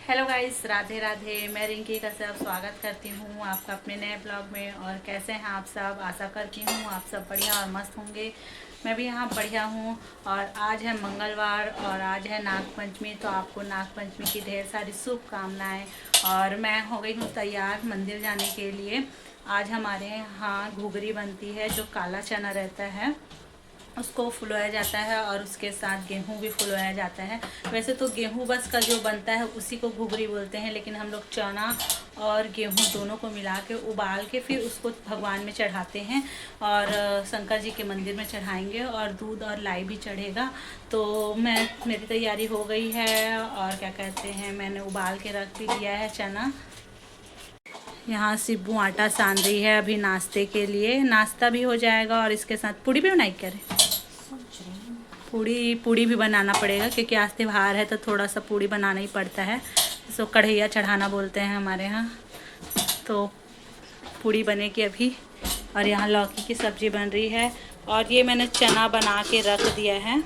Hello guys, Radhe Radhe. मैं रिंकी का सब स्वागत करती हूँ आपका अपने नए ब्लॉग में। और कैसे हैं आप सब? आशा करती हूँ आप सब बढ़िया और मस्त होंगे। मैं भी यहाँ बढ़िया हूँ। और आज है मंगलवार और आज है नागपंचमी, तो आपको नागपंचमी की ढेर सारी शुभकामनाएं। और मैं हो गई हूँ तैयार मंदिर जाने के लिए। आज हमारे यहाँ घुघरी बनती है, जो काला चना रहता है उसको फुलाया जाता है और उसके साथ गेहूं भी फुलाया जाता है। वैसे तो गेहूं बस का जो बनता है उसी को घुघरी बोलते हैं, लेकिन हम लोग चना और गेहूं दोनों को मिला के उबाल के फिर उसको भगवान में चढ़ाते हैं। और शंकर जी के मंदिर में चढ़ाएंगे और दूध और लाई भी चढ़ेगा। तो मेरी तैयारी हो गई है और क्या कहते हैं, मैंने उबाल के रख भी दिया है चना। यहाँ सिब्बू आटा सान रही है अभी नाश्ते के लिए। नाश्ता भी हो जाएगा और इसके साथ पूड़ी भी बनाई करें। पूड़ी पूड़ी भी बनाना पड़ेगा क्योंकि आज त्योहार है, तो थोड़ा सा पूड़ी बनाना ही पड़ता है। इसको कढ़ैया चढ़ाना बोलते हैं हमारे यहाँ। तो पूड़ी बनेगी अभी। और यहाँ लौकी की सब्ज़ी बन रही है। और ये मैंने चना बना के रख दिया है,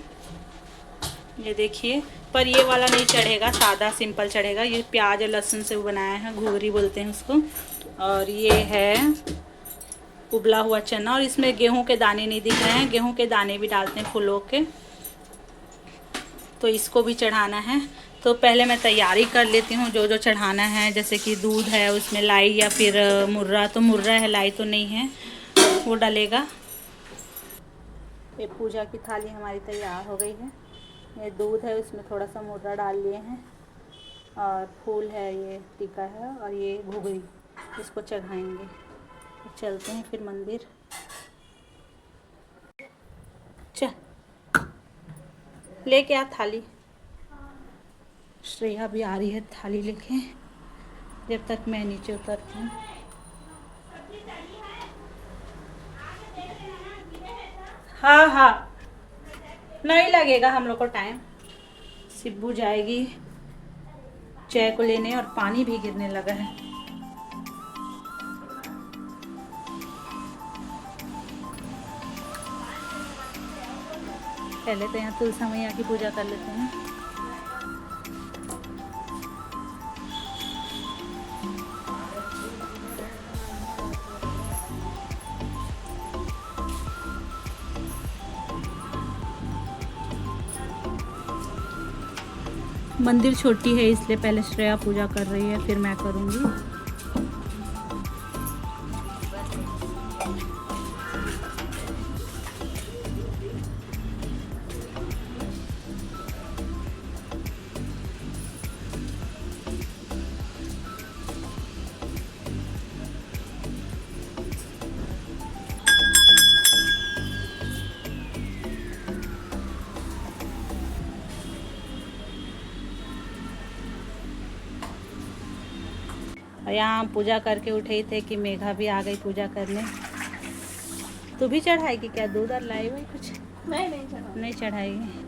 ये देखिए। पर ये वाला नहीं चढ़ेगा, सादा सिंपल चढ़ेगा। ये प्याज और लहसुन से बनाया है, घुघरी बोलते हैं उसको। और ये है उबला हुआ चना, और इसमें गेहूं के दाने नहीं दिख रहे हैं, गेहूं के दाने भी डालते हैं फुलो के। तो इसको भी चढ़ाना है। तो पहले मैं तैयारी कर लेती हूँ जो जो चढ़ाना है। जैसे कि दूध है, उसमें लाई या फिर मुर्रा। तो मुर्रा है, लाई तो नहीं है, वो डलेगा। ये पूजा की थाली हमारी तैयार हो गई है। ये दूध है, उसमें थोड़ा सा मुर्रा डाल लिए हैं। और फूल है, ये टीका है। और ये घुघरी, इसको चढ़ाएंगे। तो चलते हैं फिर मंदिर। चल लेके आ थाली। श्रेया भी आ रही है थाली लेके, जब तक मैं नीचे उतरती हूँ। हाँ हाँ, नहीं लगेगा हम लोग को टाइम। सिब्बू जाएगी चाय को लेने और पानी भी गिरने लगा है। पहले तो यहाँ तुलसा मैया की पूजा कर लेते हैं। मंदिर छोटी है इसलिए पहले श्रेया पूजा कर रही है, फिर मैं करूँगी। और यहाँ हम पूजा करके उठे ही थे कि मेघा भी आ गई पूजा करने। तू भी चढ़ाएगी क्या दूध और लाई हुई कुछ? नहीं चढ़ाएगी।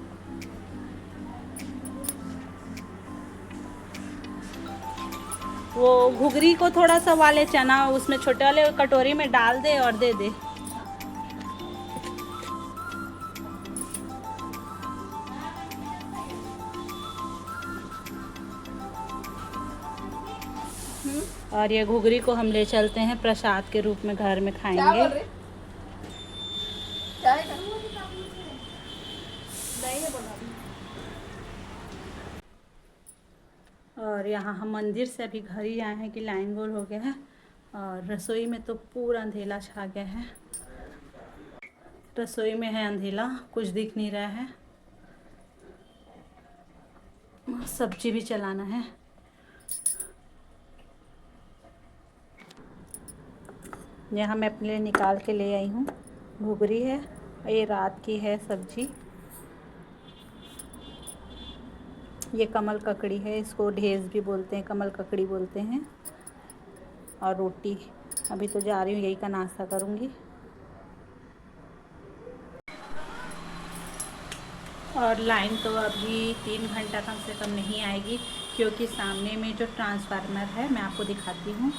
वो घुघरी को थोड़ा सा वाले चना उसमें छोटे वाले कटोरी में डाल दे और दे दे। और ये घुघरी को हम ले चलते हैं प्रसाद के रूप में, घर में खाएंगे। और यहाँ हम मंदिर से अभी घर ही आए हैं कि लाइन गोल हो गया है। और रसोई में तो पूरा अंधेला छा गया है। रसोई में है अंधेला, कुछ दिख नहीं रहा है। सब्जी भी चलाना है। यहाँ मैं अपने लिए निकाल के ले आई हूँ। घुघरी है, ये रात की है सब्जी। ये कमल ककड़ी है, इसको ढेस भी बोलते हैं, कमल ककड़ी बोलते हैं। और रोटी। अभी तो जा रही हूँ, यही का नाश्ता करूँगी। और लाइन तो अभी 3 घंटा कम से कम नहीं आएगी, क्योंकि सामने में जो ट्रांसफार्मर है, मैं आपको दिखाती हूँ।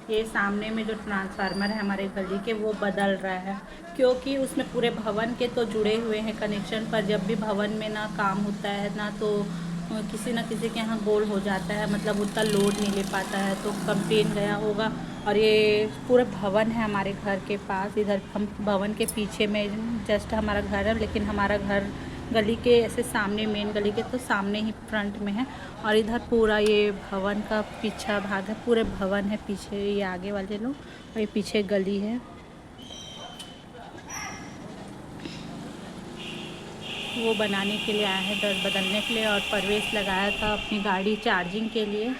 ये सामने में जो ट्रांसफार्मर है हमारे गली के, वो बदल रहा है। क्योंकि उसमें पूरे भवन के तो जुड़े हुए हैं कनेक्शन, पर जब भी भवन में ना काम होता है ना तो किसी न किसी के यहाँ गोल हो जाता है, मतलब उतना लोड नहीं ले पाता है, तो कंप्लेन गया होगा। और ये पूरा भवन है हमारे घर के पास, इधर हम भवन के पीछे में जस्ट हमारा घर है, लेकिन हमारा घर गली के ऐसे सामने, मेन गली के तो सामने ही फ्रंट में है। और इधर पूरा ये भवन का पीछा भाग है, पूरे भवन है पीछे, ये आगे वाले लोग, और ये पीछे गली है। वो बनाने के लिए आया है, दर बदलने के लिए, और परवेश लगाया था अपनी गाड़ी चार्जिंग के लिए।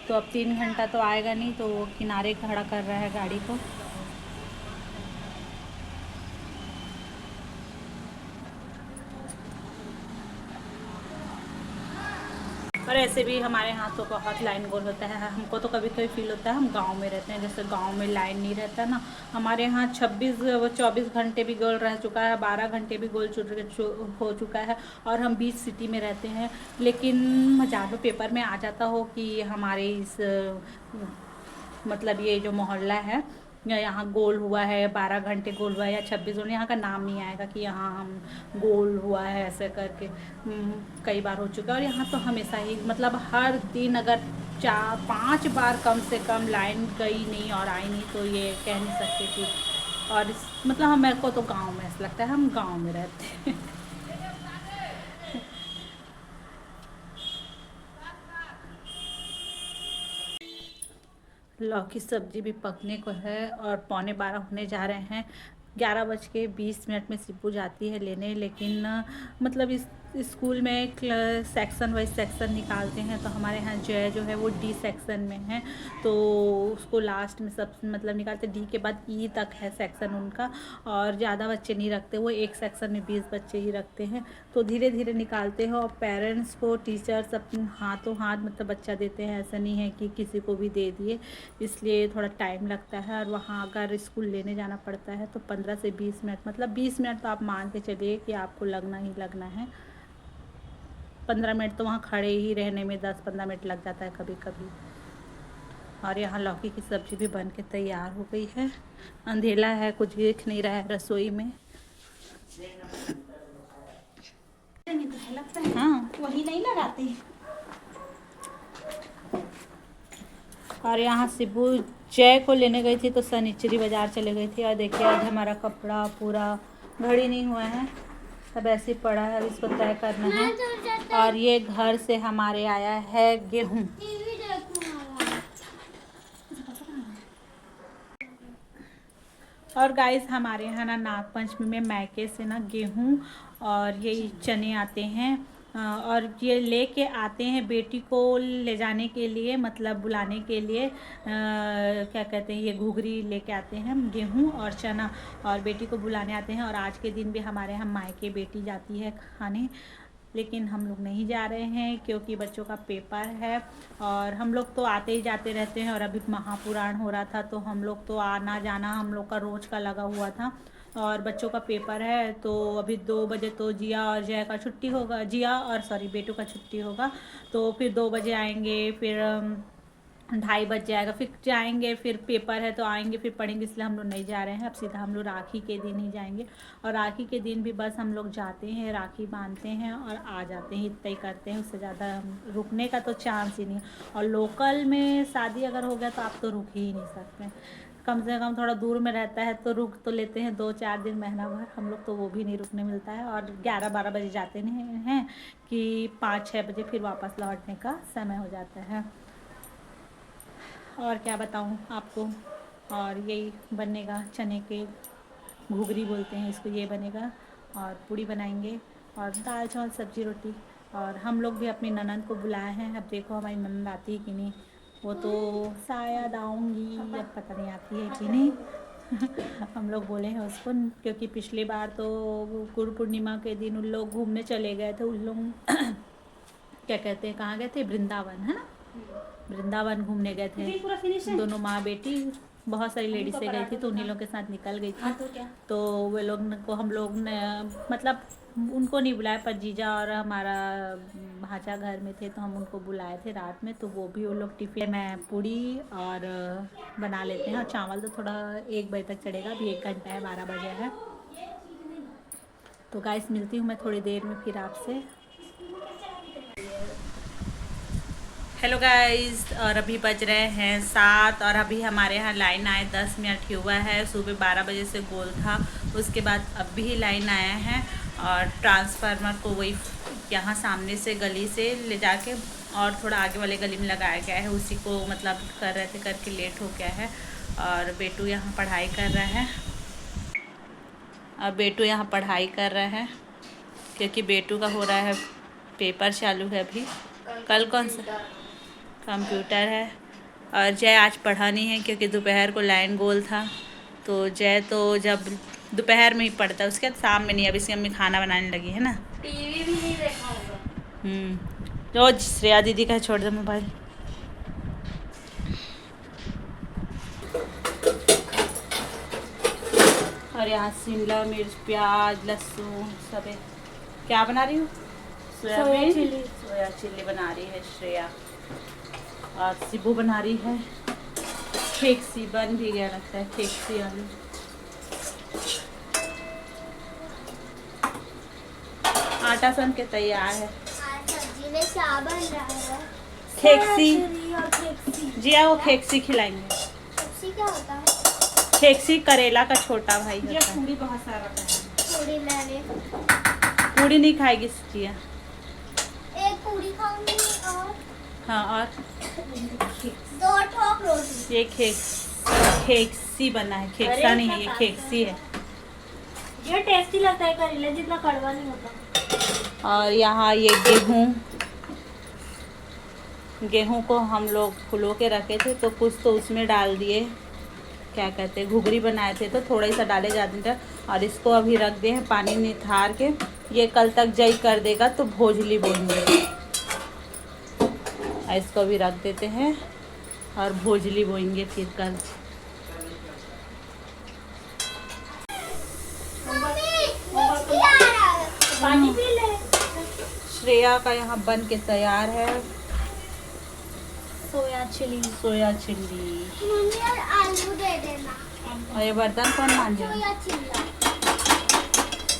तो अब 3 घंटा तो आएगा नहीं, तो वो किनारे खड़ा कर रहा है गाड़ी को। और ऐसे भी हमारे यहाँ तो बहुत लाइन गोल होता है। हमको तो कभी कभी फील होता है हम गांव में रहते हैं, जैसे गांव में लाइन नहीं रहता ना। हमारे यहाँ 24 घंटे भी गोल रह चुका है, 12 घंटे भी गोल हो चुका है, और हम बीच सिटी में रहते हैं। लेकिन ज़्यादा पेपर में आ जाता हो कि हमारे इस मतलब ये जो मोहल्ला है यहाँ गोल हुआ है, 12 घंटे गोल हुआ है या 26 घंटे, यहाँ का नाम नहीं आएगा कि यहाँ हम गोल हुआ है ऐसे करके। कई बार हो चुका है। और यहाँ तो हमेशा ही मतलब हर दिन अगर 4-5 बार कम से कम लाइन गई नहीं और आई नहीं, तो ये कह नहीं सकते कि। और मतलब हम, मेरे को तो गांव में ऐसा लगता है हम गांव में रहते हैं। लौकी सब्जी भी पकने को है और 11:15 होने जा रहे हैं। 11:20 में शिपू जाती है लेने, लेकिन मतलब इस स्कूल में सेक्शन वाइज सेक्शन निकालते हैं। तो हमारे यहाँ जय जो है वो डी सेक्शन में है, तो उसको लास्ट में सब मतलब निकालते, डी के बाद ई तक है सेक्शन उनका, और ज़्यादा बच्चे नहीं रखते, वो एक सेक्शन में 20 बच्चे ही रखते हैं। तो धीरे धीरे निकालते हैं, और पेरेंट्स को टीचर्स अपने हाथों हाथ मतलब बच्चा देते हैं, ऐसा नहीं है कि किसी को भी दे दिए, इसलिए थोड़ा टाइम लगता है। और वहाँ अगर स्कूल लेने जाना पड़ता है तो 15 से 20 मिनट, मतलब 20 मिनट तो आप मान के चलिए कि आपको लगना ही लगना है। 15 मिनट तो वहाँ खड़े ही रहने में 10-15 मिनट लग जाता है कभी कभी। और यहाँ लौकी की सब्ज़ी भी बन के तैयार हो गई है। अंधेला है, कुछ दिख नहीं रहा है रसोई में। हाँ, वही नहीं लगाते। और यहाँ शिबू जय को लेने गई थी, तो सनिचरी बाज़ार चले गई थी। और देखिए आज हमारा कपड़ा पूरा, घड़ी नहीं हुआ है, सब ऐसे ही पड़ा है, इसको तय करना है। और ये घर से हमारे आया है गेहूँ। और गाइस हमारे यहाँ ना नागपंचमी में मायके से ना गेहूँ और ये चने आते हैं, और ये लेके आते हैं बेटी को ले जाने के लिए, मतलब बुलाने के लिए। क्या कहते हैं, ये घुघरी लेके आते हैं, गेहूँ और चना, और बेटी को बुलाने आते हैं। और आज के दिन भी हमारे यहाँ मायके बेटी जाती है खाने, लेकिन हम लोग नहीं जा रहे हैं क्योंकि बच्चों का पेपर है। और हम लोग तो आते ही जाते रहते हैं, और अभी महापुराण हो रहा था, तो हम लोग तो आना जाना हम लोग का रोज़ का लगा हुआ था। और बच्चों का पेपर है, तो अभी 2 बजे तो जिया और जय का छुट्टी होगा, जिया और सॉरी बेटू का छुट्टी होगा, तो फिर 2 बजे आएंगे, फिर 2:30 बज जाएगा, फिर जाएंगे, फिर पेपर है तो आएंगे, फिर पढ़ेंगे, इसलिए हम लोग नहीं जा रहे हैं। अब सीधा हम लोग राखी के दिन ही जाएंगे, और राखी के दिन भी बस हम लोग जाते हैं, राखी बांधते हैं और आ जाते हैं, इतना ही करते हैं, उससे ज़्यादा रुकने का तो चांस ही नहीं। और लोकल में शादी अगर हो गया तो आप तो रुक ही नहीं सकते, कम से कम थोड़ा दूर में रहता है तो रुक तो लेते हैं 2-4 दिन, महीना भर। हम लोग तो वो भी नहीं रुकने मिलता है, और 11-12 बजे जाते हैं कि 5-6 बजे फिर वापस लौटने का समय हो जाता है। और क्या बताऊँ आपको। और यही बनेगा, चने के घुघरी बोलते हैं इसको, ये बनेगा, और पूड़ी बनाएंगे, और दाल चावल सब्जी रोटी। और हम लोग भी अपनी ननद को बुलाए हैं, अब देखो हमारी ननद आती है कि नहीं, वो तो शायद आऊँगी, अब पता नहीं आती है कि नहीं। हम लोग बोले हैं उसको, क्योंकि पिछली बार तो गुरु पूर्णिमा के दिन उन लोग घूमने चले गए थे, उन लोग क्या कहते हैं, कहाँ गए थे, वृंदावन, है ना, वृंदावन घूमने गए थे दोनों माँ बेटी, बहुत सारी लेडीज से गई थी, तो उन्हीं लोग के साथ निकल गई थी। तो वे लोग को हम लोग ने मतलब उनको नहीं बुलाया, पर जीजा और हमारा भांजा घर में थे, तो हम उनको बुलाए थे रात में, तो वो भी वो लोग टिफिन में पूड़ी और बना लेते हैं। और चावल तो थोड़ा 1 बजे तक चढ़ेगा, अभी 1 घंटा है, 12 बजे है। तो गाइस मिलती हूँ मैं थोड़ी देर में फिर आपसे। हेलो गाइस, और अभी बज रहे हैं 7 और अभी हमारे यहाँ लाइन आए 10 मिनट हुआ है। सुबह 12 बजे से गोल था, उसके बाद अब भी लाइन आया है और ट्रांसफार्मर को वही यहाँ सामने से गली से ले जाके और थोड़ा आगे वाले गली में लगाया गया है। उसी को मतलब कर रहे थे, करके लेट हो गया है। और बेटू यहाँ पढ़ाई कर रहा है क्योंकि बेटू का हो रहा है पेपर चालू है अभी। कल कौन सा कंप्यूटर है। और जय आज पढ़ा नहीं है क्योंकि दोपहर को लाइन गोल था, तो जय तो जब दोपहर में ही पढ़ता है, उसके बाद शाम में नहीं। अब इसकी मम्मी खाना बनाने लगी है ना। टीवी भी नहीं देखा होगा। रोज श्रेया दीदी का छोड़ दे मोबाइल। और यहाँ शिमला मिर्च, प्याज, लहसुन सब है। क्या बना रही हूँ? सोया चिल्ली बना रही है श्रेया। और सिबू बना रही है खेकसी। बन भी गया लगता है खेकसी आलू। आटा सन के तैयार है। सब्जी में क्या बन रहा है? खेकसी जी हाँ, वो खेकसी खिलाएंगे। खेकसी क्या होता है? खेकसी करेला का छोटा भाई होता है। पूरी बहुत सारा पूरी मैंने पूरी नहीं खाएगी जिया। एक पूरी खाऊंगी और हाँ, और 2 ठोक रोटी। ये खेकसी बना है, खेकसा नहीं है, ये खेकसी है। ये टेस्टी लगता है, करेला जितना कड़वा नहीं होता। और यहाँ ये गेहूं को हम लोग फुलो के रखे थे, तो कुछ तो उसमें डाल दिए, क्या कहते हैं, घुघरी बनाए थे तो थोड़ा सा डाले ज़्यादा। और इसको अभी रख दे हैं पानी निथार के। ये कल तक जई कर देगा तो भोजली बोएंगे। इसको भी रख देते हैं और भोजली बोएंगे फिर कल। पानी पी ले। श्रेया का यहाँ बन के तैयार है सोया चिल्ली। मम्मी और आलू दे देना। और ये बर्तन कौन मांझेगा? सोया चिल्ला।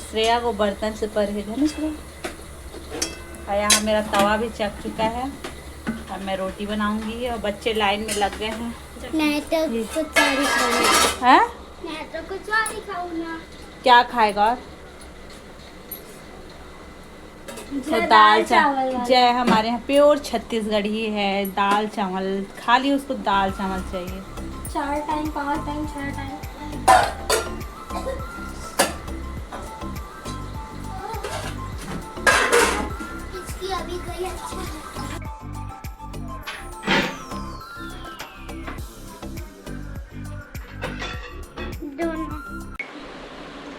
श्रेया को बर्तन से परहेज है ना श्रेया। और यहाँ मेरा तवा भी चक चुका है। अब मैं रोटी बनाऊंगी और बच्चे लाइन में लग गए हैं। नहीं तो कुछ और ही खाऊंगा। हैं? मैं तो कुछ और ही खाऊंगा। क्या खाएगा? और तो दाल चावल। जय हमारे यहाँ प्योर छत्तीसगढ़ी है, दाल चावल। खाली उसको दाल चावल चाहिए। 4 टाइम 5 टाइम 6 टाइम। इसकी अभी गई अच्छा है।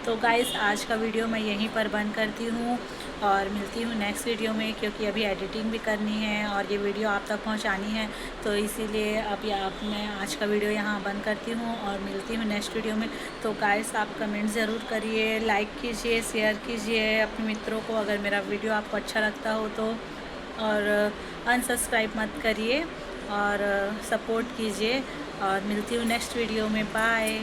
तो गाइस, आज का वीडियो मैं यहीं पर बंद करती हूँ और मिलती हूँ नेक्स्ट वीडियो में, क्योंकि अभी एडिटिंग भी करनी है और ये वीडियो आप तक पहुँचानी है। तो इसीलिए अभी मैं आज का वीडियो यहाँ बंद करती हूँ और मिलती हूँ नेक्स्ट वीडियो में। तो गाइस, आप कमेंट ज़रूर करिए, लाइक कीजिए, शेयर कीजिए अपने मित्रों को अगर मेरा वीडियो आपको अच्छा लगता हो तो। और अनसब्सक्राइब मत करिए और सपोर्ट कीजिए। और मिलती हूँ नेक्स्ट वीडियो में। बाय।